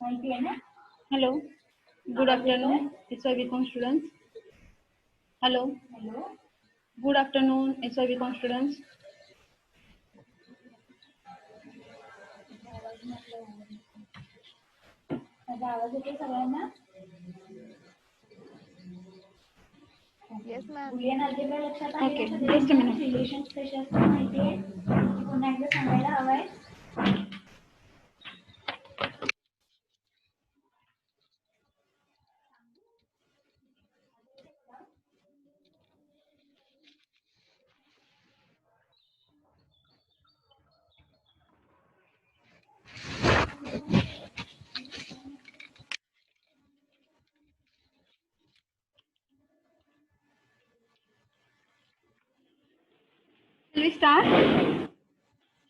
Hello, good afternoon, SYBCom students. Hello, good afternoon, SYBCom students. Yes, ma'am. Okay, just a minute. Shall we start?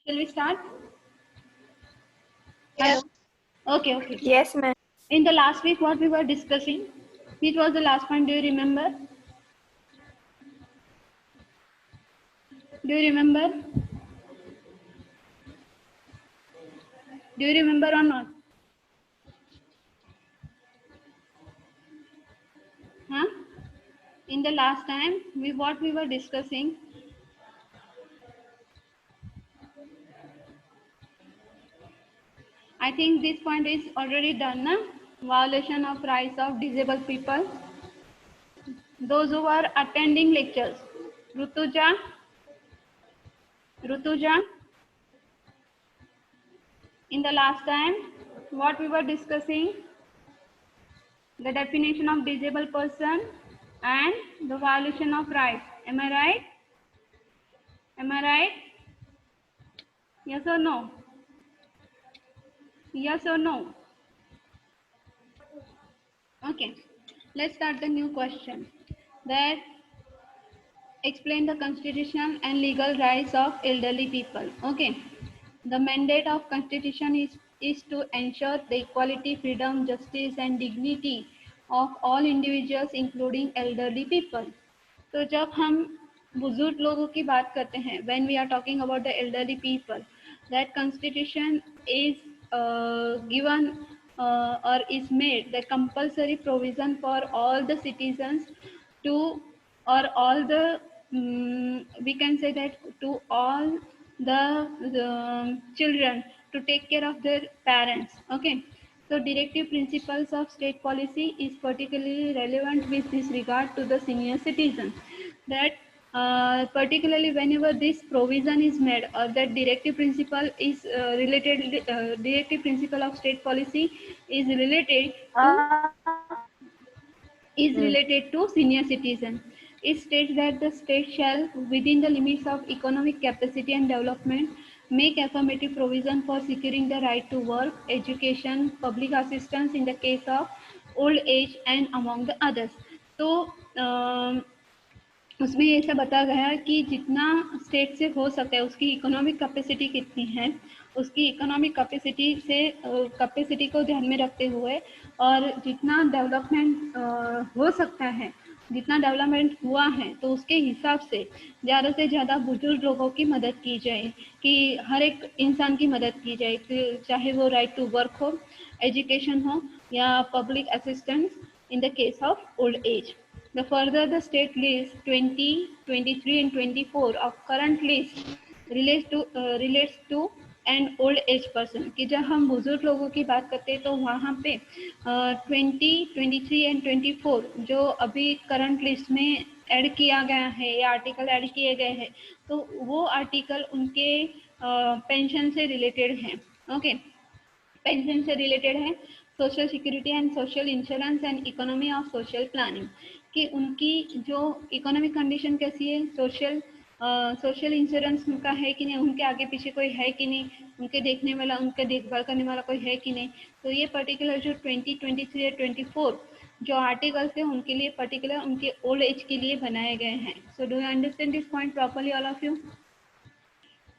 Shall we start? Hello. Yes. Okay. Yes, ma'am. In the last week, what we were discussing, which was the last point? Do you remember? Do you remember? Do you remember or not? Huh? In the last time, what we were discussing. I think this point is already done, na? Violation of rights of disabled people. Those who are attending lectures. Rutuja, in the last time, what we were discussing, the definition of disabled person and the violation of rights. Am I right? Am I right? Yes or no? Yes or no? Okay. Let's start the new question. That explain the constitutional and legal rights of elderly people. Okay. The mandate of constitution is to ensure the equality, freedom, justice and dignity of all individuals including elderly people. तो जब हम बुजुर्ग लोगों की बात करते हैं, when we are talking about the elderly people, that constitution is given or is made the compulsory provision for all the citizens to, or all the we can say that to all the children to take care of their parents. Okay, so directive principles of state policy is particularly relevant with this regard to the senior citizens. That particularly whenever this provision is made, or that directive principle is directive principle of state policy is related to senior citizen. It states that the state shall, within the limits of economic capacity and development, make affirmative provision for securing the right to work, education, public assistance in the case of old age and among the others. तो उसमें ये सब बताया गया है कि जितना state से हो सकता है, उसकी इकोनॉमिक कैपेसिटी कितनी है, उसकी इकोनॉमिक कैपेसिटी को ध्यान में रखते हुए, और जितना डेवलपमेंट हो सकता है, जितना डेवलपमेंट हुआ है, तो उसके हिसाब से ज़्यादा बुजुर्ग लोगों की मदद की जाए, कि हर एक इंसान की मदद की जाए, चाहे वो राइट टू वर्क हो, एजुकेशन हो या public assistance in the case of old age. The further the state list 20, 23 and 24 of current list relates to an old age person, कि जब हम बुजुर्ग लोगों की बात करते हैं तो वहाँ पे 20, 23 एंड 24 जो अभी करंट लिस्ट में ऐड किया गया है या आर्टिकल ऐड किए गए हैं, तो वो आर्टिकल उनके पेंशन से रिलेटेड है. ओके, पेंशन से रिलेटेड है, social security and social insurance and economy of social planning, कि उनकी जो इकोनॉमिक कंडीशन कैसी है, सोशल इंश्योरेंस उनका है कि नहीं, उनके आगे पीछे कोई है कि नहीं, उनके देखने वाला, उनके देखभाल करने वाला कोई है कि नहीं. तो ये पर्टिकुलर जो 20, 23 और 24 जो आर्टिकल्स है, उनके लिए पर्टिकुलर उनके ओल्ड एज के लिए बनाए गए हैं. So do you understand this point properly all of you?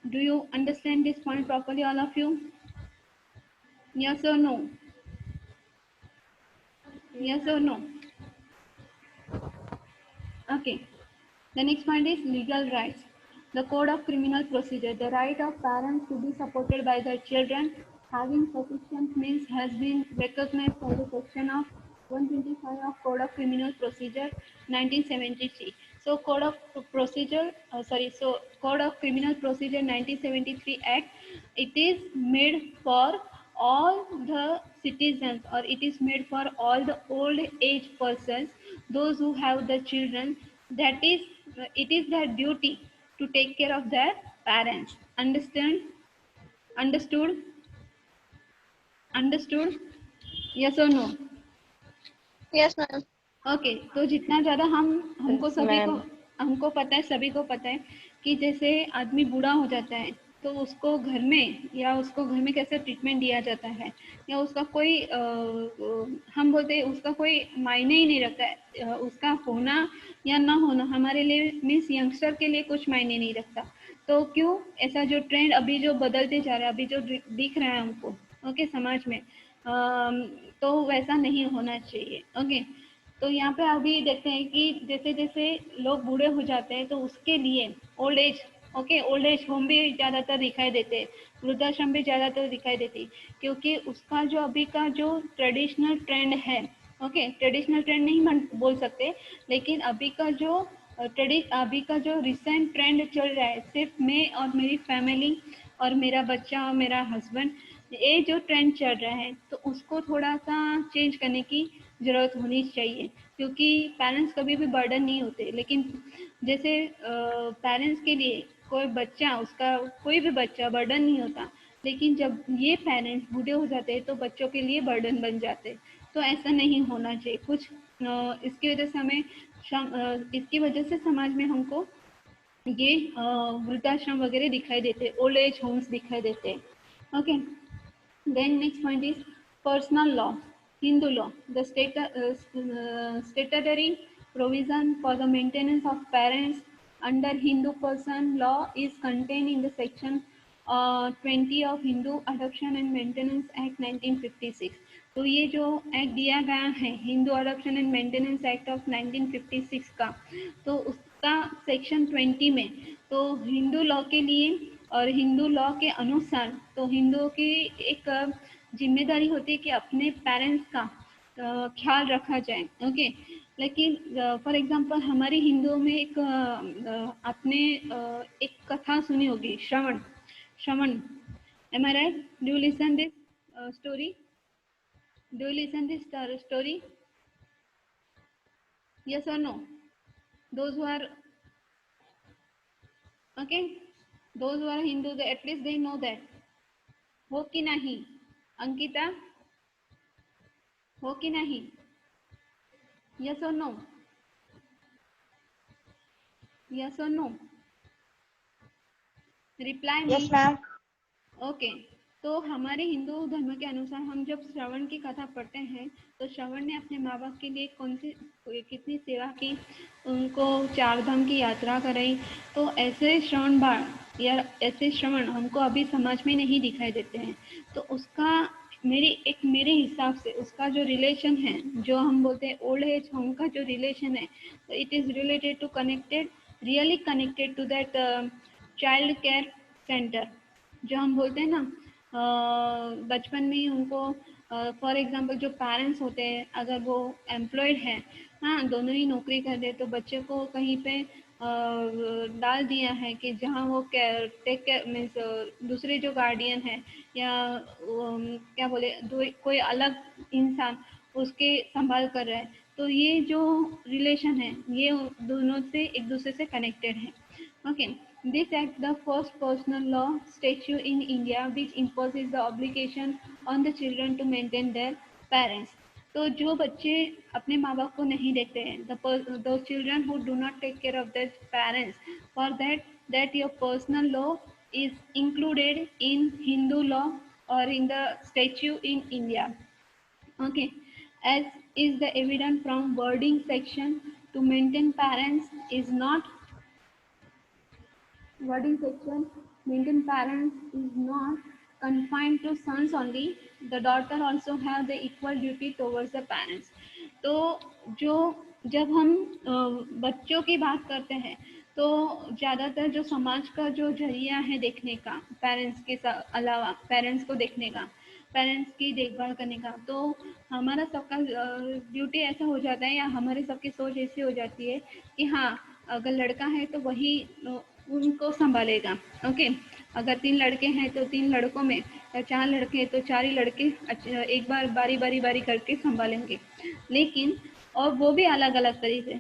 Do you understand this point properly all of you? Yes or no? Yes or no? Okay. The next point is legal rights. The Code of Criminal Procedure. The right of parents to be supported by their children. having sufficient means has been recognized by the section of 125 of Code of Criminal Procedure 1973. So Code of Criminal Procedure 1973 Act, it is made for all the citizens, or it is made for all the old age persons, those who have the children, that is, it is their duty to take care of their parents. Understood? Understood? Yes or no? Yes, ma'am. Okay तो जितना ज़्यादा हमको Yes, सभी को ma'am. हमको पता है, सभी को पता है कि जैसे आदमी बूढ़ा हो जाता है तो उसको घर में, या उसको घर में कैसे ट्रीटमेंट दिया जाता है, या उसका कोई हम बोलते हैं उसका कोई मायने ही नहीं रखता है, उसका होना या ना होना हमारे लिए, मीन्स यंगस्टर के लिए कुछ मायने नहीं रखता। तो क्यों ऐसा जो ट्रेंड अभी जो बदलते जा रहा है, अभी जो दिख रहा है हमको, ओके, समाज में, तो वैसा नहीं होना चाहिए। ओके, तो यहाँ पे अभी देखते हैं कि जैसे जैसे लोग बूढ़े हो जाते हैं तो उसके लिए old age, okay, old age home भी ज़्यादातर दिखाई देते हैं, वृद्धाश्रम भी ज़्यादातर दिखाई देती, क्योंकि उसका जो अभी का जो ट्रेडिशनल ट्रेंड है, ओके, ट्रेडिशनल ट्रेंड नहीं बोल सकते, लेकिन अभी का जो रिसेंट ट्रेंड चल रहा है, सिर्फ मैं और मेरी फैमिली और मेरा बच्चा और मेरा हस्बैंड, ये जो ट्रेंड चल रहा है, तो उसको थोड़ा सा चेंज करने की ज़रूरत होनी चाहिए, क्योंकि पेरेंट्स कभी भी बर्डन नहीं होते, लेकिन जैसे पेरेंट्स के लिए कोई भी बच्चा बर्डन नहीं होता, लेकिन जब ये पेरेंट्स बूढ़े हो जाते हैं तो बच्चों के लिए बर्डन बन जाते हैं। तो ऐसा नहीं होना चाहिए। इसकी वजह से समाज में हमको ये वृद्धाश्रम वगैरह दिखाई देते, ओल्ड एज होम्स दिखाई देते। Okay, then next point is personal law, Hindu law. The statutory provision for the maintenance of parents under Hindu person law is contained in the section 20 of Hindu Adoption and Maintenance Act 1956. तो ये जो act दिया गया है, Hindu adoption and maintenance act of 1956 का, तो उसका section 20 में तो हिंदू लॉ के लिए और हिंदू लॉ के अनुसार तो हिंदुओं की एक जिम्मेदारी होती है कि अपने पेरेंट्स का ख्याल रखा जाए। ओके, लेकिन फॉर एग्जांपल हमारे हिंदुओं में आपने एक कथा सुनी होगी, श्रवण, am I right? Do you listen this story? Do you listen this story? Yes or no? Those who are okay, those who are Hindu, at least they know that. हो कि नहीं अंकिता, हो कि नहीं? Yes or no? Yes or no? Reply me. Yes, ma'am. Okay, तो हमारे हिंदू धर्म के अनुसार हम जब श्रवण की कथा पढ़ते हैं तो श्रवण ने अपने माँ बाप के लिए कितनी सेवा की, उनको 4 धाम की यात्रा कराई। तो ऐसे श्रवण हमको अभी समाज में नहीं दिखाई देते हैं। तो उसका मेरे हिसाब से उसका जो रिलेशन है, जो हम बोलते हैं ओल्ड एज होम का जो रिलेशन है, तो it is really connected to that child care centre, जो हम बोलते हैं ना, बचपन में ही उनको, फॉर एग्जांपल जो पेरेंट्स होते हैं अगर वो एम्प्लॉयड हैं, हाँ, दोनों ही नौकरी कर दे, तो बच्चे को कहीं पे डाल दिया है कि जहाँ वो टेक केयर मीन्स दूसरे जो गार्डियन है या क्या बोले कोई अलग इंसान उसके संभाल कर रहा है। तो ये जो रिलेशन है ये दोनों से एक दूसरे से कनेक्टेड है। Okay, this act the first personal law statute in India which imposes the obligation on the children to maintain their parents. तो जो बच्चे अपने माँ बाप को नहीं देखते हैं, those children who do not take care of their parents, for that your personal law is included in Hindu law or in the statute in India. Okay, as is the evident from wording section, to maintain parents is not wording section, maintain parents is not confined to sons only, the daughter also have the equal duty towards the parents. तो जब हम बच्चों की बात करते हैं तो ज़्यादातर जो समाज का जो जरिया है देखने का पेरेंट्स के अलावा पेरेंट्स को देखने का, पेरेंट्स की देखभाल करने का। तो हमारा सबका ड्यूटी ऐसा हो जाता है या हमारे सबकी सोच ऐसी हो जाती है कि हाँ अगर लड़का है तो वही उनको संभालेगा। ओके, अगर 3 लड़के हैं तो 3 लड़कों में, या 4 लड़के हैं तो 4 ही लड़के एक बार बारी करके संभालेंगे। लेकिन और वो भी अलग अलग तरीके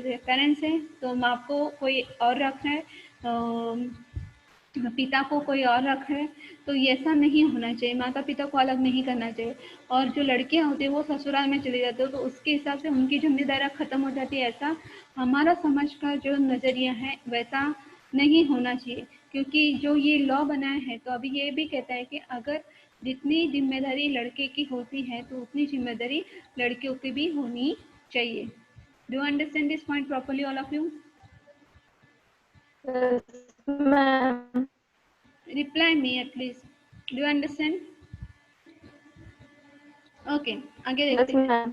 से पेरेंट्स हैं तो माँ को कोई और रख है, पिता को कोई और रख है, तो ये ऐसा नहीं होना चाहिए। माता पिता को अलग नहीं करना चाहिए। और जो लड़कियां होती है वो ससुराल में चली जाती है तो उसके हिसाब से उनकी जिम्मेदारियां खत्म हो जाती है। ऐसा हमारा समाज का जो नजरिया है वैसा नहीं होना चाहिए, क्योंकि जो ये लॉ बनाया है तो अभी ये भी कहता है कि अगर जितनी जिम्मेदारी लड़के की होती है तो उतनी जिम्मेदारी लड़कियों की भी होनी चाहिए। Do understand this point properly all of you? Yes, ma'am. Reply me at least. Do you understand? Okay, आगे Yes, देखते हैं। ma'am.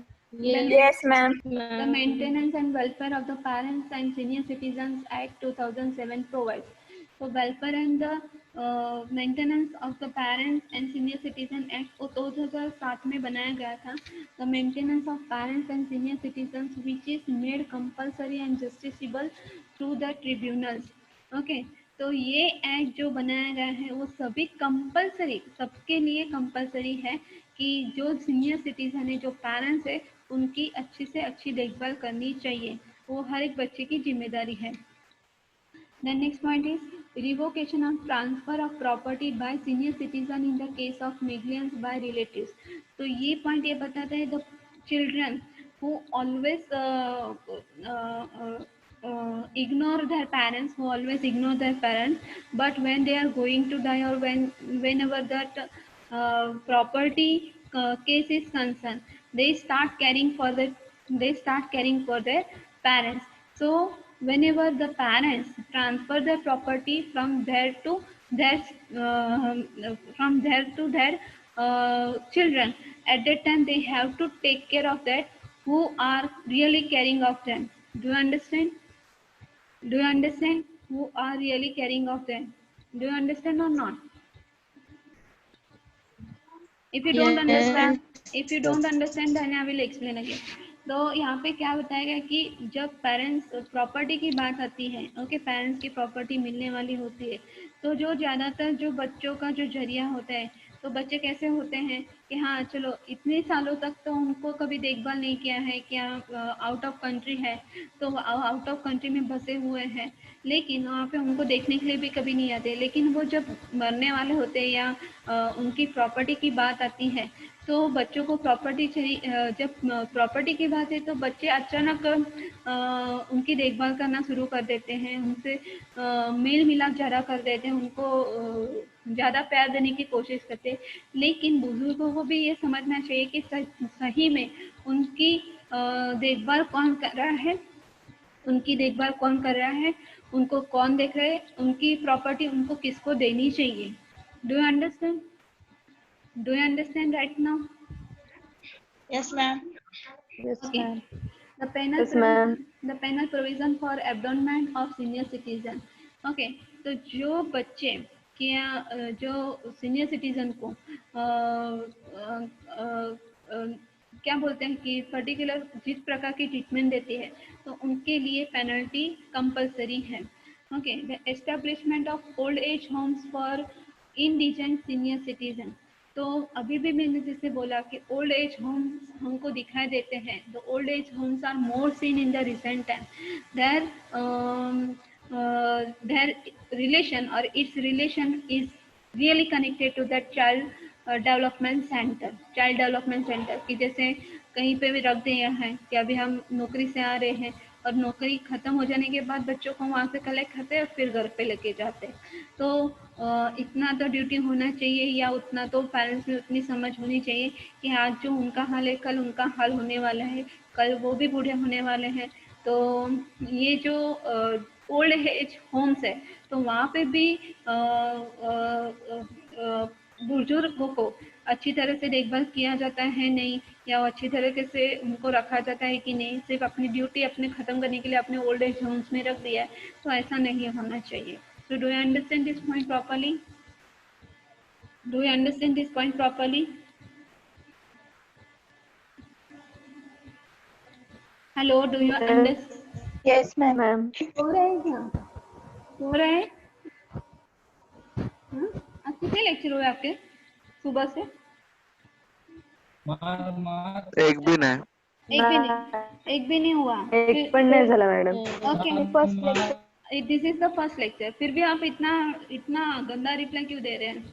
Yes, ma'am. The Maintenance and Welfare of the Parents and Senior Citizens Act 2007 provides. So welfare and the maintenance of the Parents and Senior Citizen Act 2007 में बनाया गया था। The maintenance of parents and senior citizens which is made compulsory and justiciable through the tribunals. Okay, तो ये act जो बनाया गया है वो सभी कंपलसरी, सबके लिए कंपलसरी है कि जो सीनियर सिटीजन है, जो पेरेंट्स है, उनकी अच्छी से अच्छी देखभाल करनी चाहिए। वो हर एक बच्चे की जिम्मेदारी है। The next point is revocation of transfer of property by senior citizen in the case of negligence by relatives. तो ये point ये बताता है the children who always ignore their parents, but when they are going to die or whenever that property case is concerned, they start caring for their parents. So whenever the parents transfer their property from there to their children, at that time they have to take care of that who are really caring of them. Do you understand? Do you understand who are really caring of them? Do you understand or not? If you don't understand, then I will explain again. तो यहाँ पे क्या बताया गया कि जब parents property की बात आती है, ओके, पेरेंट्स की प्रॉपर्टी मिलने वाली होती है, तो जो ज़्यादातर जो बच्चों का जो जरिया होता है, तो बच्चे कैसे होते हैं कि हाँ चलो इतने सालों तक तो उनको कभी देखभाल नहीं किया है, क्या आउट ऑफ कंट्री है तो आउट ऑफ कंट्री में बसे हुए हैं, लेकिन वहाँ पे उनको देखने के लिए भी कभी नहीं आते। लेकिन वो जब मरने वाले होते हैं या उनकी प्रॉपर्टी की बात आती है तो बच्चों को प्रॉपर्टी चाहिए। जब प्रॉपर्टी की बात है तो बच्चे अचानक उनकी देखभाल करना शुरू कर देते हैं, उनसे मेल मिलाप ज़्यादा कर देते हैं, उनको ज़्यादा प्यार देने की कोशिश करते हैं। लेकिन बुजुर्गों को भी ये समझना चाहिए कि सही में उनकी देखभाल कौन कर रहा है, उनको कौन देख रहा है, उनकी प्रॉपर्टी उनको किसको देनी चाहिए। Do you understand? Do you understand right now? Yes, ma'am. Yes, Okay. ma'am. The penal Yes, ma'am. the penal provision for abandonment of senior citizen. Okay. तो जो बच्चे क्या जो सीनियर सिटीजन को क्या बोलते हैं कि पर्टिकुलर जिस प्रकार की ट्रीटमेंट देती है तो उनके लिए पेनल्टी कंपलसरी है। Okay, the establishment of old age Holmes for indigent senior citizen. तो अभी भी मैंने जैसे बोला कि ओल्ड एज होम्स हमको दिखाई देते हैं, the old age homes are more seen in the recent time. Their relation और it's relation is really connected to that child development centre कि जैसे कहीं पे भी रख दिया है कि अभी हम नौकरी से आ रहे हैं और नौकरी ख़त्म हो जाने के बाद बच्चों को वहाँ से कलेक्ट करते हैं और फिर घर पे लेके जाते हैं। तो इतना तो ड्यूटी होना चाहिए या उतना तो पेरेंट्स में उतनी समझ होनी चाहिए कि आज जो उनका हाल है कल उनका हाल होने वाला है, कल वो भी बूढ़े होने वाले हैं। तो ये जो ओल्ड एज होम्स है तो वहाँ पे भी बुजुर्गों को अच्छी तरह से देखभाल किया जाता है नहीं, या वो अच्छी तरीके से उनको रखा जाता है कि नहीं, सिर्फ अपनी ड्यूटी अपने ख़त्म करने के लिए अपने ओल्ड एज होम्स में रख दिया है, तो ऐसा नहीं होना चाहिए। So do you understand this point properly? Do you understand this point properly? Hello, do you understand? Yes, ma'am. Ma'am हो रहा है क्या? हो रहा है? हाँ? आज कितने लेक्चर हुए आपके सुबह से? एक भी नहीं। एक भी नहीं हुआ। एक पण नाही झाला madam. Okay, first lecture this is the first lecture. फिर भी आप इतना इतना गंदा रिप्लाई क्यों दे रहे हैं?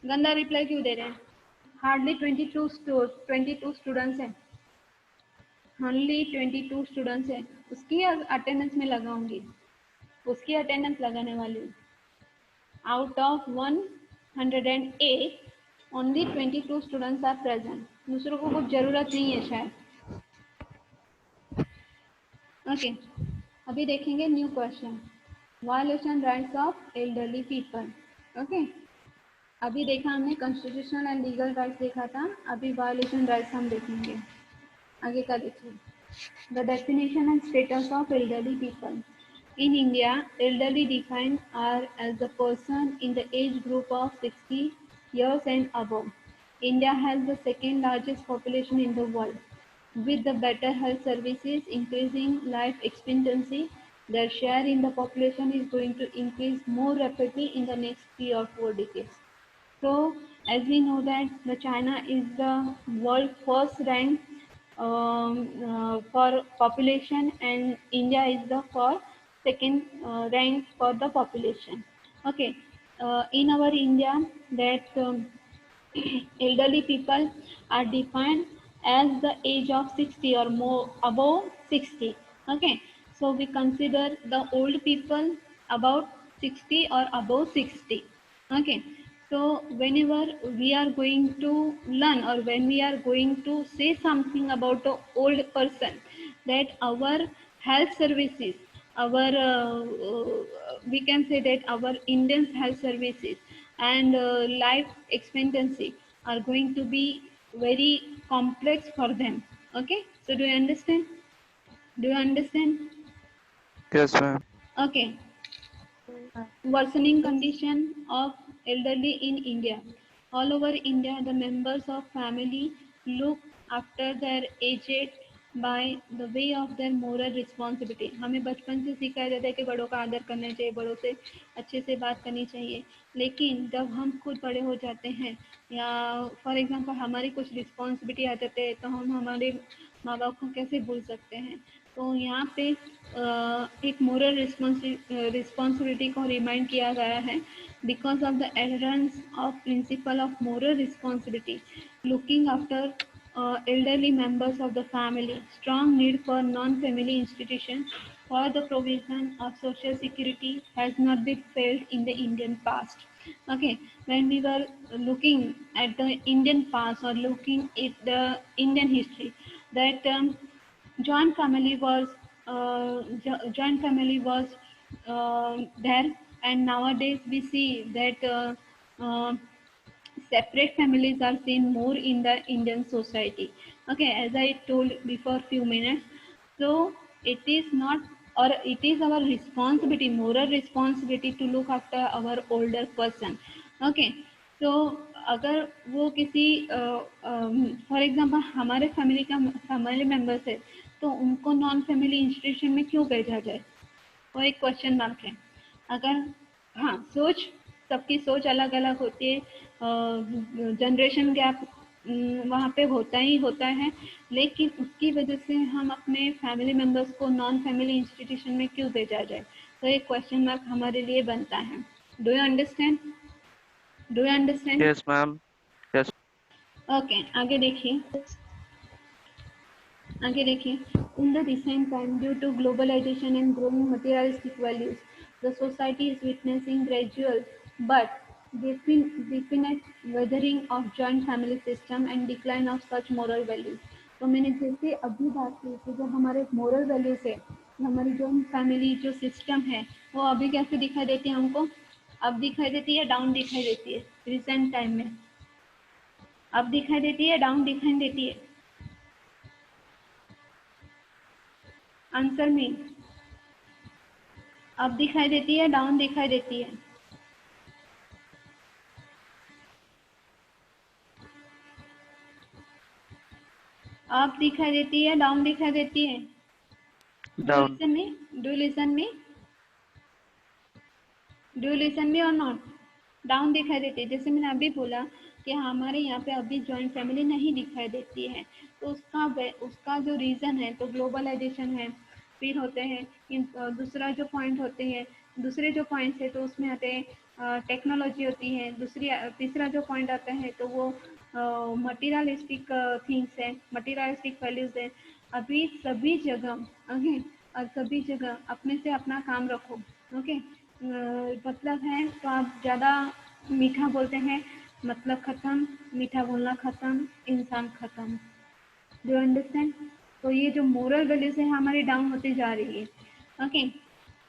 गंदा रिप्लाई क्यों दे रहे हैं? हार्डली 22 स्टूडेंट्स हैं। ओनली 22 स्टूडेंट्स हैं। उसकी अटेंडेंस में लगाऊंगी, उसकी अटेंडेंस लगाने वाली हूँ। Out of 108 only 22 students are present. दूसरों को कुछ ज़रूरत नहीं है शायद। ओके, अभी देखेंगे new question, violation rights of elderly people. Okay, अभी देखा हमने कॉन्स्टिट्यूशनल एंड लीगल राइट्स देखा था, अभी वायलेशन राइट्स हम देखेंगे। आगे का देखिए, the definition and status of elderly people in India. Elderly defined are as the person in the age group of 60 years and above. India has the second largest population in the world. With the better health services, increasing life expectancy, their share in the population is going to increase more rapidly in the next 3 or 4 decades. So, as we know that the China is the world first rank for population, and India is the for second rank for the population. Okay, in our India, that elderly people are defined as the age of 60 or more, above 60. Okay, so we consider the old people about 60 or above 60. Okay, so whenever we are going to learn, or when we are going to say something about the old person, that our health services, our we can say that our Indian health services and life expectancy are going to be very complex for them. Okay, so do you understand? Do you understand? Yes, ma'am. Okay, worsening condition of elderly in India. All over India, the members of family look after their aged by the way of their moral responsibility. हमें बचपन से सिखाया जाता है कि बड़ों का आदर करना चाहिए, बड़ों से अच्छे से बात करनी चाहिए, लेकिन जब हम खुद बड़े हो जाते हैं या फॉर एग्जांपल हमारी कुछ रिस्पॉन्सिबिलिटी आ जाते हैं, तो हम हमारे माँ बाप को कैसे भूल सकते हैं? तो यहाँ पे एक मोरल रिस्पॉन्सिबिलिटी को रिमाइंड किया गया है, because of the adherence of principle of moral responsibility, looking after elderly members of the family, strong need for non-family institutions for the provision of social security has not been felt in the Indian past. Okay, when we were looking at the Indian past or looking at the Indian history, that joint family was joint family was there, and nowadays we see that uh, separate families are seen more in the Indian society. Okay, as I told before few minutes, so it is not, or it is our responsibility, moral responsibility to look after our older person. Okay, so अगर वो किसी for example हमारे family members है, तो उनको non family institution में क्यों भेजा जाए? वो एक क्वेश्चन मार्क है। अगर हाँ, सोच सबकी सोच अलग अलग होती है, जनरेशन गैप वहाँ पे होता ही होता है, लेकिन उसकी वजह से हम अपने फैमिली मेंबर्स को नॉन फैमिली इंस्टीट्यूशन में क्यों भेजा जाए? तो एक क्वेश्चन मार्क हमारे लिए बनता है। Do you understand? Do you understand? Yes, ma'am. Yes. Okay, आगे देखिए, आगे देखिए। In the recent time, due to globalization and growing materialistic values, the society is witnessing gradual but definite weathering of joint family system and decline of such moral values. तो मैंने जैसे अभी बात की कि जो हमारे मोरल वैल्यूज है, हमारी जॉइंट फैमिली जो सिस्टम है, वो अभी कैसे दिखाई देती है हमको? अब दिखाई देती है, डाउन दिखाई देती है रिसेंट टाइम में? अब दिखाई देती है, डाउन दिखाई देती है? Answer me. अब दिखाई देती है, डाउन दिखाई देती है? अप दिखाई देती है, डाउन दिखाई देती है? Down. डू लिसन मी और नॉट? डाउन दिखाई देती है। जैसे मैंने अभी बोला कि हमारे यहाँ पे अभी जॉइंट फैमिली नहीं दिखाई देती है, तो उसका जो रीज़न है तो ग्लोबलाइजेशन है। फिर होते हैं दूसरा जो पॉइंट होते हैं, दूसरे जो पॉइंट्स है तो उसमें आते हैं टेक्नोलॉजी होती है। तीसरा जो पॉइंट आता है तो वो मटीरियलिस्टिक थिंग्स है, मटीरियलिस्टिक वैल्यूज है। अभी सभी जगह ओके, और सभी जगह अपने से अपना काम रखो। ओके, मतलब है तो आप ज़्यादा मीठा बोलते हैं, मतलब ख़त्म, मीठा बोलना ख़त्म, इंसान ख़त्म। Do understand? तो ये जो मोरल वैल्यूज है हमारी डाउन होती जा रही है। Okay,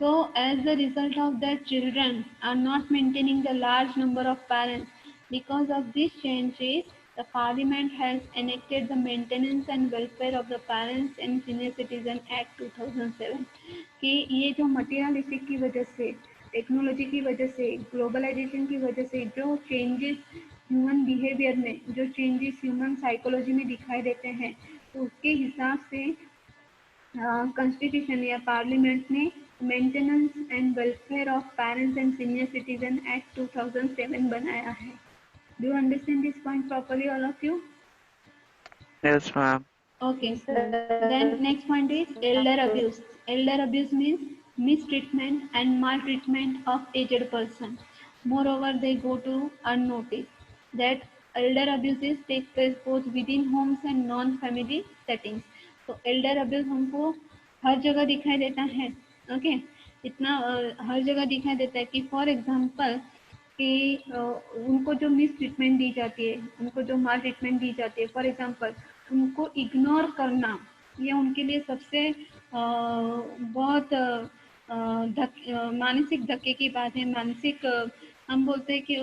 so as a result of that, children are not maintaining the large number of parents. Because of these changes, the Parliament has enacted the Maintenance and Welfare of the Parents and Senior Citizen Act 2007 कि ये जो materialistic की वजह से, technology की वजह से, globalisation की वजह से जो चेंजेस ह्यूमन बिहेवियर में, जो चेंजेस ह्यूमन साइकोलॉजी में दिखाई देते हैं, तो उसके हिसाब से कॉन्स्टिट्यूशन या पार्लियामेंट ने maintenance and welfare of parents and senior citizen act 2007 बनाया है। Do you understand this point properly all of you? Yes, ma'am. Okay, then next point is elder abuse. Elder abuse means mistreatment and maltreatment of aged person. Moreover, they go to unnoticed. That elder abuses take place both within homes and non-family settings. तो elder abuse हमको हर जगह दिखाई देता है। Okay, इतना हर जगह दिखाई देता है कि फॉर एग्जांपल कि उनको जो मिस ट्रीटमेंट दी जाती है, उनको जो माल ट्रीटमेंट दी जाती है, फॉर एग्जांपल उनको इग्नोर करना, ये उनके लिए सबसे बहुत मानसिक धक्के की बात है। मानसिक हम बोलते हैं कि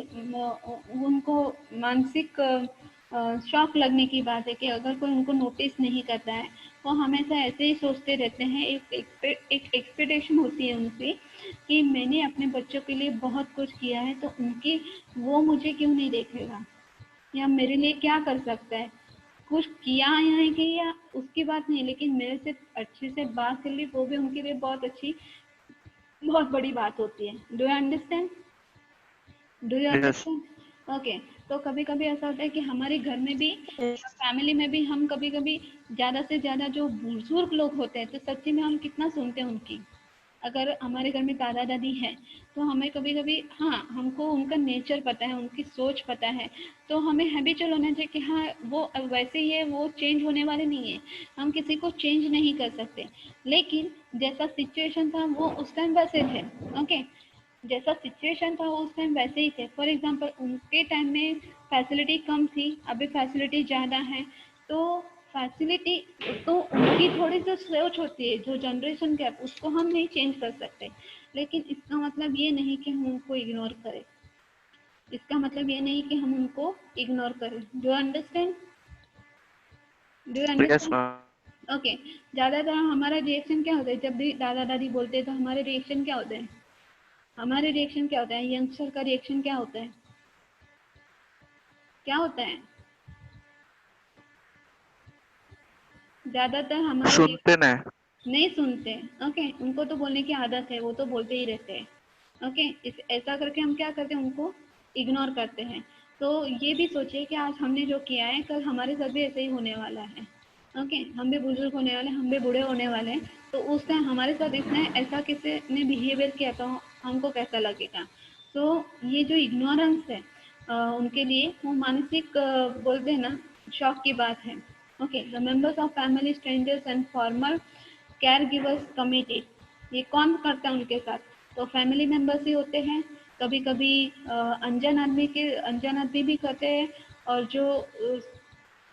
उनको मानसिक शॉक लगने की बात है कि अगर कोई उनको नोटिस नहीं करता है, वो हमेशा ऐसे ही सोचते रहते हैं। एक एक्सपेक्टेशन होती है उनसे कि मैंने अपने बच्चों के लिए बहुत कुछ किया है, तो उनकी वो मुझे क्यों नहीं देखेगा या मेरे लिए क्या कर सकता है। कुछ किया या नहीं किया उसकी बात नहीं, लेकिन मेरे से अच्छे से बात कर ली, वो भी उनके लिए बहुत अच्छी, बहुत बड़ी बात होती है। Do you understand? Do you Yes. Understand? Okay, तो कभी कभी ऐसा होता है कि हमारे घर में भी, फैमिली में भी, हम कभी कभी ज़्यादा से ज़्यादा जो बुजुर्ग लोग होते हैं तो सच्ची में हम कितना सुनते हैं उनकी। अगर हमारे घर में दादा दादी है तो हमें कभी कभी, हाँ, हमको उनका नेचर पता है, उनकी सोच पता है, तो हमें हैबिचुअल होना चाहिए कि हाँ वो वैसे ही है, वो चेंज होने वाले नहीं है, हम किसी को चेंज नहीं कर सकते। लेकिन जैसा सिचुएशन था वो उस टाइम वैसे थे। ओके, जैसा सिचुएशन था उस टाइम वैसे ही थे। फॉर एग्जांपल उनके टाइम में फैसिलिटी कम थी, अभी फैसिलिटी ज़्यादा है, तो फैसिलिटी तो उनकी थोड़ी सी सोच होती है, जो जनरेशन गैप, उसको हम नहीं चेंज कर सकते। लेकिन इसका मतलब ये नहीं कि हम उनको इग्नोर करें, इसका मतलब ये नहीं कि हम उनको इग्नोर करें। Do understand? Do Yes, understand? ma'am. Okay, ज़्यादातर हमारा रिएक्शन क्या होता है जब भी दादा दादी बोलते हैं, तो हमारे रिएक्शन क्या होते हैं? हमारे रिएक्शन क्या होता है? यंगस्टर का रिएक्शन क्या होता है? क्या होता है? ज़्यादातर हमारे सुनते ना। नहीं सुनते। ओके, उनको तो बोलने की आदत है, वो तो बोलते ही रहते हैं। ओके, इस ऐसा करके हम क्या करते हैं, उनको इग्नोर करते हैं। तो ये भी सोचिए कि आज हमने जो किया है कल हमारे साथ भी ऐसे ही होने वाला है। ओके, हम भी बुजुर्ग होने वाले, हम भी बूढ़े होने वाले हैं, तो उस टाइम हमारे साथ इसने ऐसा किसी ने बिहेवियर किया तो हमको कैसा लगेगा। तो ये जो इग्नोरेंस है उनके लिए वो मानसिक बोलते हैं ना, शॉक की बात है। Okay, the members of family, strangers and farmer care givers committee, ये कौन करता है उनके साथ? तो फैमिली मेंबर्स ही होते हैं। कभी कभी अनजान आदमी भी करते हैं, और जो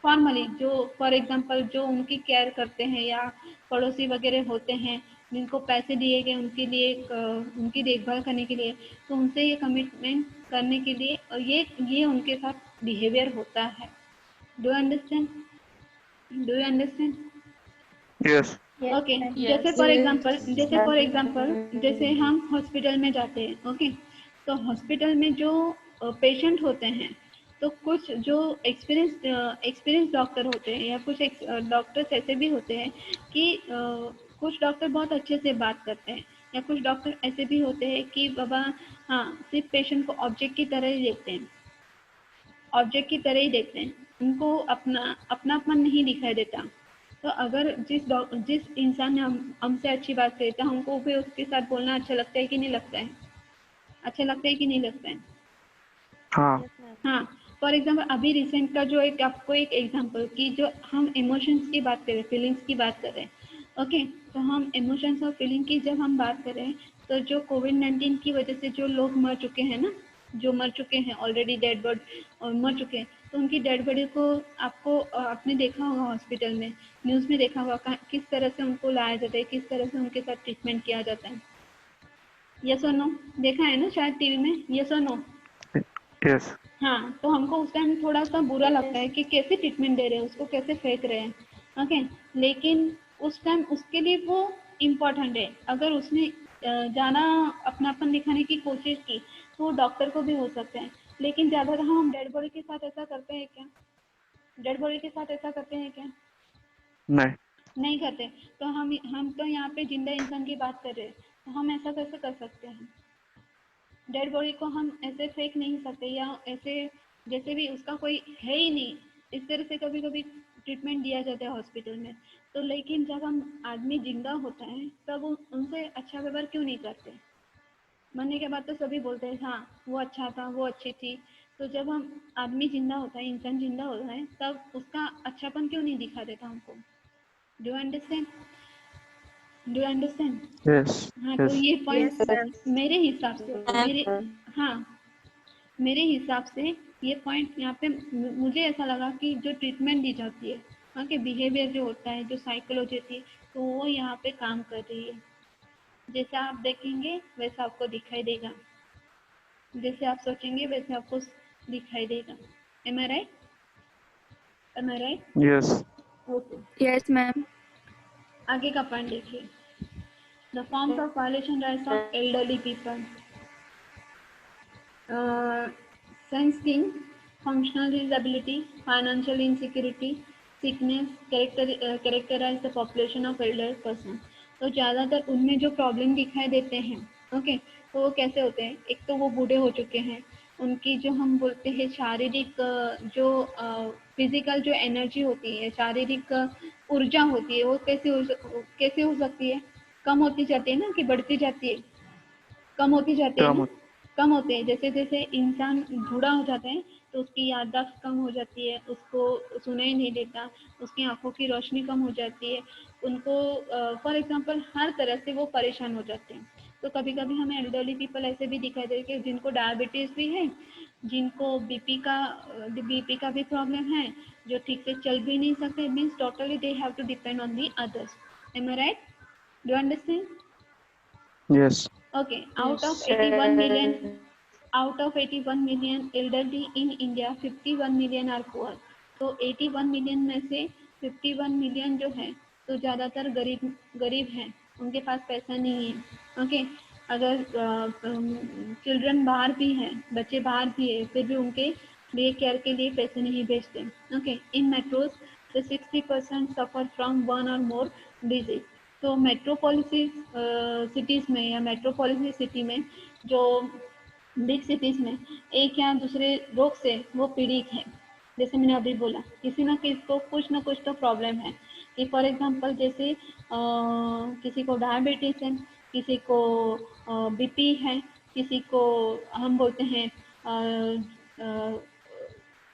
फॉर्मली, जो फॉर एग्जांपल जो उनकी केयर करते हैं या पड़ोसी वगैरह होते हैं जिनको पैसे दिए गए उनके लिए, उनकी देखभाल करने के लिए, तो उनसे ये कमिटमेंट करने के लिए, और ये उनके साथ बिहेवियर होता है। Do you understand? Do you understand? Yes. Okay, Yes. जैसे फॉर एग्जांपल जैसे हम हॉस्पिटल में जाते हैं। ओके, तो हॉस्पिटल में जो पेशेंट होते हैं, तो कुछ जो एक्सपीरियंस डॉक्टर होते हैं या कुछ डॉक्टर्स ऐसे भी होते हैं कि कुछ डॉक्टर बहुत अच्छे से बात करते हैं, या कुछ डॉक्टर ऐसे भी होते हैं कि बाबा हाँ सिर्फ पेशेंट को ऑब्जेक्ट की तरह ही देखते हैं, ऑब्जेक्ट की तरह ही देखते हैं, उनको अपनापन नहीं दिखाई देता। तो अगर जिस इंसान ने हमसे अच्छी बात करी तो हमको भी उसके साथ बोलना अच्छा लगता है कि नहीं लगता है? अच्छा लगता है कि नहीं लगता है? हाँ। Yes, ma'am. हाँ, फॉर एग्जाम्पल अभी रिसेंट का जो आपको एक एग्जाम्पल कि जो हम इमोशंस की बात करें, फीलिंग्स की बात करें, ओके, तो हम इमोशंस और फीलिंग की जब हम बात करें तो जो कोविड-19 की वजह से जो लोग मर चुके हैं ना, जो मर चुके हैं ऑलरेडी डेड बॉडी और मर चुके हैं, तो उनकी डेड बॉडी को आपने देखा होगा हॉस्पिटल में, न्यूज़ में देखा होगा किस तरह से उनको लाया जाता है, किस तरह से उनके साथ ट्रीटमेंट किया जाता है। यस और नो? देखा है ना शायद टीवी में? यस और नो? Yes. हाँ, तो हमको उस टाइम थोड़ा-सा बुरा लगता है कि कैसे ट्रीटमेंट दे रहे हैं, उसको कैसे फेंक रहे हैं, ओके। लेकिन उस टाइम उसके लिए वो इम्पोर्टेंट है। अगर उसने ज़्यादा अपनापन दिखाने की कोशिश की, तो वो डॉक्टर को भी हो सकता है। लेकिन ज़्यादातर हम डेड बॉडी के साथ ऐसा करते हैं क्या? डेड बॉडी के साथ ऐसा करते हैं क्या? नहीं। नहीं करते। तो हम तो यहाँ पे जिंदा इंसान की बात कर रहे हैं, तो हम ऐसा कैसे कर सकते हैं? डेड बॉडी को हम ऐसे फेंक नहीं सकते, या ऐसे जैसे भी उसका कोई है ही नहीं, इस तरह से कभी कभी ट्रीटमेंट दिया जाता है हॉस्पिटल में। तो लेकिन जब हम आदमी जिंदा होता है तब उनसे अच्छा व्यवहार क्यों नहीं करते? मरने के बाद तो सभी बोलते हैं हाँ वो अच्छा था, वो अच्छी थी। तो जब हम आदमी जिंदा होता है, इंसान जिंदा होता है, तब उसका अच्छापन क्यों नहीं दिखा देता हमको? Do you understand? Do you understand? Yes. हाँ, तो Yes. ये Yes, पॉइंट ma'am. मेरे हिसाब से हाँ, मेरे हिसाब से ये पॉइंट यहाँ पे मुझे ऐसा लगा कि जो ट्रीटमेंट दी जाती है, वहाँ के बिहेवियर जो होता है, जो साइकोलॉजी होती है, तो वो यहाँ पे काम कर रही है। जैसा आप देखेंगे वैसा आपको दिखाई देगा, जैसे आप सोचेंगे वैसे आपको दिखाई देगा। Am I right? Am I right? Yes. Okay, Yes, ma'am. आगे का पॉइंट देखिए। The forms of violation rights of elderly people. sensing, functional disability, financial insecurity, sickness characterize the population of elder person। तो ज़्यादातर उनमें जो problem दिखाई देते हैं, ओके, तो वो कैसे होते हैं? एक तो वो बूढ़े हो चुके हैं, उनकी जो हम बोलते हैं शारीरिक जो फिजिकल जो एनर्जी होती है, शारीरिक ऊर्जा होती है, वो कैसे हो सकती है? कम होती जाती है ना कि बढ़ती जाती है? कम होती जाती है कम ना? होता कम होते हैं। जैसे जैसे इंसान बूढ़ा हो जाता है तो उसकी याददाश्त कम हो जाती है, उसको सुनाई नहीं देता, उसकी आंखों की रोशनी कम हो जाती है, उनको फॉर एग्जांपल हर तरह से वो परेशान हो जाते हैं। तो कभी कभी हमें एल्डरली पीपल ऐसे भी दिखाई दे कि जिनको डायबिटीज़ भी है, जिनको बीपी का भी प्रॉब्लम है, जो ठीक से चल भी नहीं सकते, means totally they have to depend on the others. Am I right? Do understand? Yes. Okay, out of 81 million elderly in India, 51 million are poor। तो 81 मिलियन में से 51 मिलियन जो है तो ज़्यादातर गरीब हैं, उनके पास पैसा नहीं है। ओके, अगर चिल्ड्रन बाहर भी हैं, बच्चे बाहर भी है, फिर भी उनके लिए केयर के लिए पैसे नहीं भेजते। Okay, in metros the 60% suffer from one और मोर डिजीज। तो मेट्रोपॉलिसी सिटीज़ में या मेट्रोपॉलिसी सिटी में जो बिग सिटीज़ में एक या दूसरे रोग से वो पीड़ित है। जैसे मैंने अभी बोला, किसी ना किसी को कुछ ना कुछ तो प्रॉब्लम है, कि फॉर एग्जांपल जैसे किसी को डायबिटीज़ है, किसी को बीपी है, किसी को हम बोलते हैं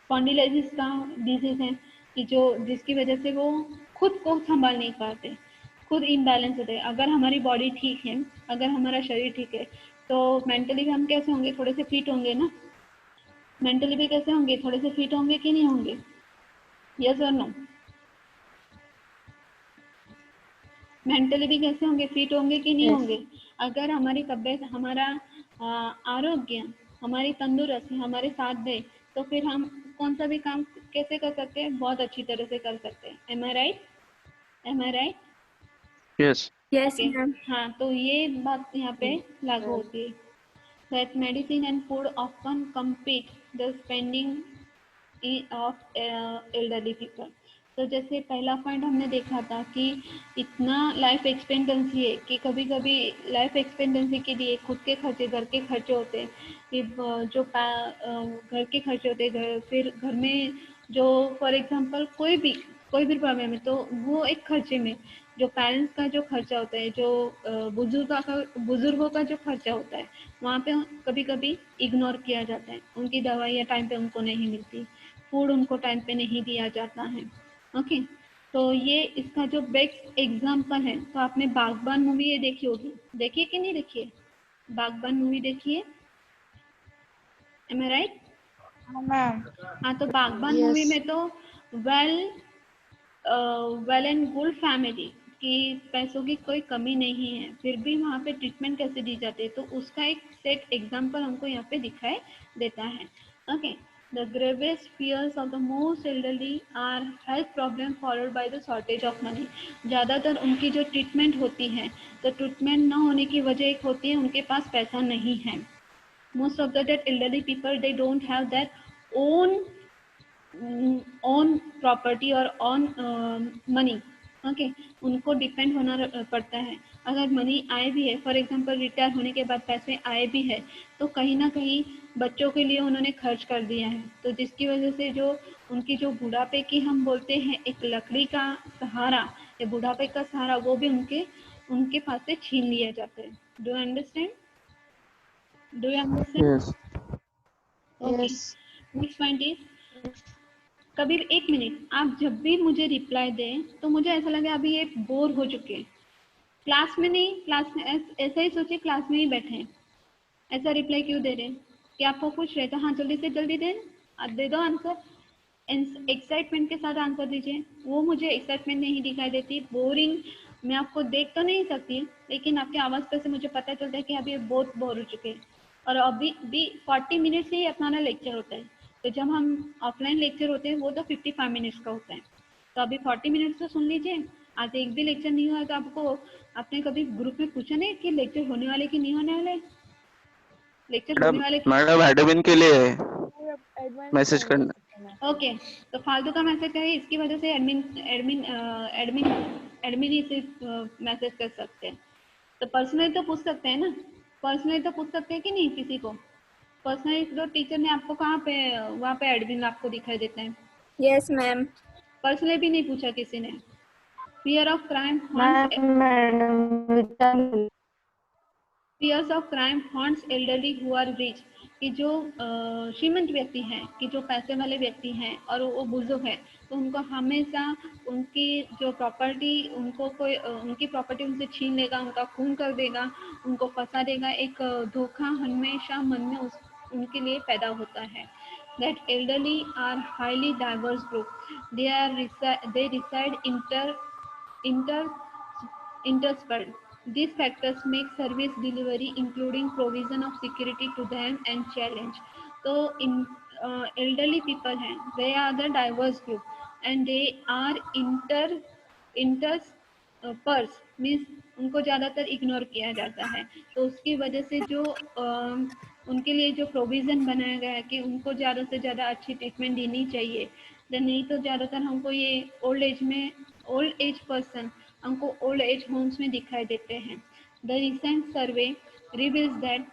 स्पॉन्डिलाइटिस का डिजीज़ है, कि जो जिसकी वजह से वो खुद को संभाल नहीं पाते, खुद इम्बैलेंस होते हैं। अगर हमारी बॉडी ठीक है, अगर हमारा शरीर ठीक है, तो मेंटली भी हम कैसे होंगे? थोड़े से फिट होंगे ना? मेंटली भी कैसे होंगे? थोड़े से फिट होंगे कि नहीं होंगे? यस और नो? मेंटली भी कैसे होंगे? फिट होंगे कि नहीं होंगे? अगर हमारी तबीयत, हमारा आरोग्य, हमारी तंदुरुस्ती हमारे साथ दे, तो फिर हम कौन सा भी काम कैसे कर सकते हैं? बहुत अच्छी तरह से कर सकते हैं। Am I right? Am I right? Yes. Yes, okay, ma'am. हाँ, तो ये बात यहाँ पे लागू Yes. होती है। That medicine and food often compete the spending of elderly people. तो जैसे पहला पॉइंट हमने देखा था कि इतना लाइफ एक्सपेक्टेंसी है कि कभी कभी लाइफ एक्सपेक्टेंसी के लिए खुद के खर्चे, घर के खर्चे होते हैं कि जो घर के खर्चे होते हैं, फिर घर में जो फॉर एग्जांपल कोई भी प्रॉब्लम है तो वो एक खर्चे में जो पेरेंट्स का जो खर्चा होता है, जो बुजुर्गों का जो खर्चा होता है, वहाँ पे कभी कभी इग्नोर किया जाता है। उनकी दवाइयाँ टाइम पे उनको नहीं मिलती, फूड उनको टाइम पे नहीं दिया जाता है। ओके, तो ये इसका जो बेस्ट एग्जाम्पल है, तो आपने बागबान मूवी ये देखी होगी, देखिए कि नहीं देखिए? बागबान मूवी देखिए, एम आई राइट? मैम। हाँ, तो बागबान Yes. मूवी में तो वेल एंड गुड फैमिली कि पैसों की कोई कमी नहीं है, फिर भी वहाँ पे ट्रीटमेंट कैसे दी जाती है, तो उसका एक सेट एग्जाम्पल हमको यहाँ पे दिखाई देता है। Okay, the gravest fears of the most elderly are health problem followed by the shortage of money। ज़्यादातर उनकी जो ट्रीटमेंट होती है, तो ट्रीटमेंट ना होने की वजह एक होती है उनके पास पैसा नहीं है। Most of the that elderly people, they don't have their own property और ऑन मनी। ओके, उनको डिपेंड होना पड़ता है। अगर मनी आए भी है, फॉर एग्जांपल रिटायर होने के बाद पैसे आए भी है, तो कहीं ना कहीं बच्चों के लिए उन्होंने खर्च कर दिया है, तो जिसकी वजह से जो उनकी जो बुढ़ापे की हम बोलते हैं एक लकड़ी का सहारा या बुढ़ापे का सहारा, वो भी उनके पास से छीन लिया जाता है। Do you understand? Do you understand? Yes. Okay, Yes. Next point is, कभी एक मिनट, आप जब भी मुझे रिप्लाई दें तो मुझे ऐसा लगे अभी ये बोर हो चुके हैं, क्लास में नहीं, क्लास में ऐसा ही सोचिए क्लास में ही बैठे हैं, ऐसा रिप्लाई क्यों दे रहे हैं कि आपको खुश रहे, तो हाँ जल्दी से जल्दी दें, आप दे दो आंसर, एक्साइटमेंट के साथ आंसर दीजिए। वो मुझे एक्साइटमेंट नहीं दिखाई देती, बोरिंग, मैं आपको देख तो नहीं सकती लेकिन आपकी आवाज़ पर से मुझे पता चलता है कि अभी बहुत बोर हो चुके हैं। और अभी भी 40 मिनट से ही अपना लेक्चर होता है, तो जब हम ऑफलाइन लेक्चर होते हैं वो तो 55 मिनट्स का होता है, तो अभी 40 मिनट्स तो सुन लीजिए। आज एक भी लेक्चर नहीं हुआ तो आपको, आपने कभी ग्रुप में पूछा नहीं कि लेक्चर होने वाले कि नहीं होने वाले? लेक्चर होने मैडम वाले। मैडम एडमिन के लिए मैसेज करना। ओके, तो फालतू का मैसेज करिए, इसकी वजह से एडमिन एडमिन एडमिन एडमिन ही सिर्फ मैसेज कर सकते हैं। तो पर्सनली तो पूछ सकते हैं ना, पर्सनली तो पूछ सकते हैं कि नहीं किसी को? पर्सनली तो टीचर ने आपको कहाँ पे, वहाँ पे एडमिन आपको दिखाई देते हैं, Yes, ma'am. पर्सनली भी नहीं पूछा किसी ने। Fear of crime Madam, fears of crime haunts elderly who are rich, कि जो श्रीमंत व्यक्ति हैं, कि जो पैसे वाले व्यक्ति हैं और वो बुजुर्ग हैं, तो उनको हमेशा उनकी जो प्रॉपर्टी, उनको कोई उनकी प्रॉपर्टी उनसे छीन लेगा, उनका खून कर देगा, उनको फंसा देगा, एक धोखा हमेशा मन में उनके लिए पैदा होता है। That elderly are highly diverse group. They reside inter interspersed. These factors make service delivery, including provision of security to them, and challenge. So, in elderly people हैं, they are the diverse group, and they are interspersed, means उनको ज़्यादातर ignore किया जाता है। तो उसकी वजह से जो उनके लिए जो प्रोविज़न बनाया गया है कि उनको ज़्यादा से ज़्यादा अच्छी ट्रीटमेंट देनी चाहिए, नहीं तो ज़्यादातर हमको ये ओल्ड एज पर्सन हमको ओल्ड एज होम्स में दिखाई देते हैं। The recent survey reveals that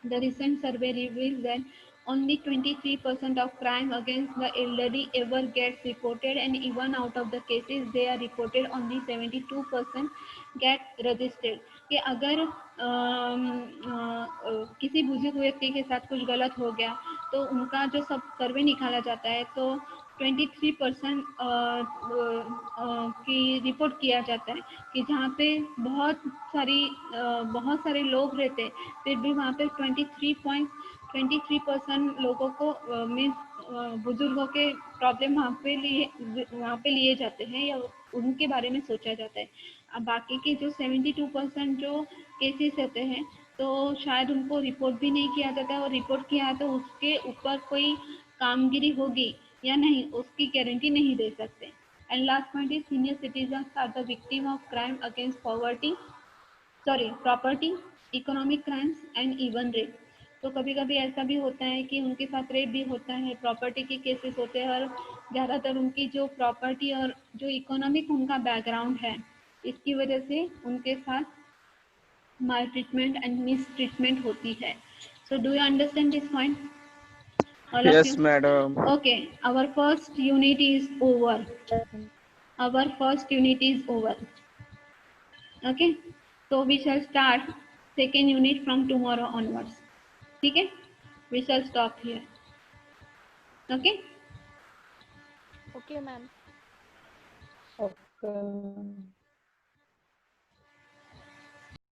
The recent survey reveals that only 23% of crime against the elderly ever gets reported, and even out of the cases they are reported, only 72% get registered। कि अगर किसी बुजुर्ग व्यक्ति के साथ कुछ गलत हो गया तो उनका जो सब सर्वे निकाला जाता है, तो 23% की रिपोर्ट किया जाता है कि जहाँ पे बहुत सारे लोग रहते हैं, फिर भी वहाँ पे 23% लोगों को मीन्स बुजुर्गों के प्रॉब्लम वहाँ पे लिए जाते हैं या उनके बारे में सोचा जाता है। अब बाकी के जो 72% जो केसेस रहते हैं, तो शायद उनको रिपोर्ट भी नहीं किया जाता है, और रिपोर्ट किया है तो उसके ऊपर कोई कामगिरी होगी या नहीं, उसकी गारंटी नहीं दे सकते। And last point is, senior citizens are the victim of crime against property, economic crimes and even rape. तो कभी कभी ऐसा भी होता है कि उनके साथ रेप भी होता है, प्रॉपर्टी के केसेस होते हैं, और ज़्यादातर उनकी जो प्रॉपर्टी और जो इकोनॉमिक उनका बैकग्राउंड है, इसकी वजह से उनके साथ माल ट्रीटमेंट एंड मिस ट्रीटमेंट होती है. So do you understand this point? All of Yes, you? madam. Okay, our first unit is over. Our first unit is over. Okay, so we shall start second unit from tomorrow onwards. ठीक है? We shall stop here. Okay? Okay, ma'am. Okay, ma'am.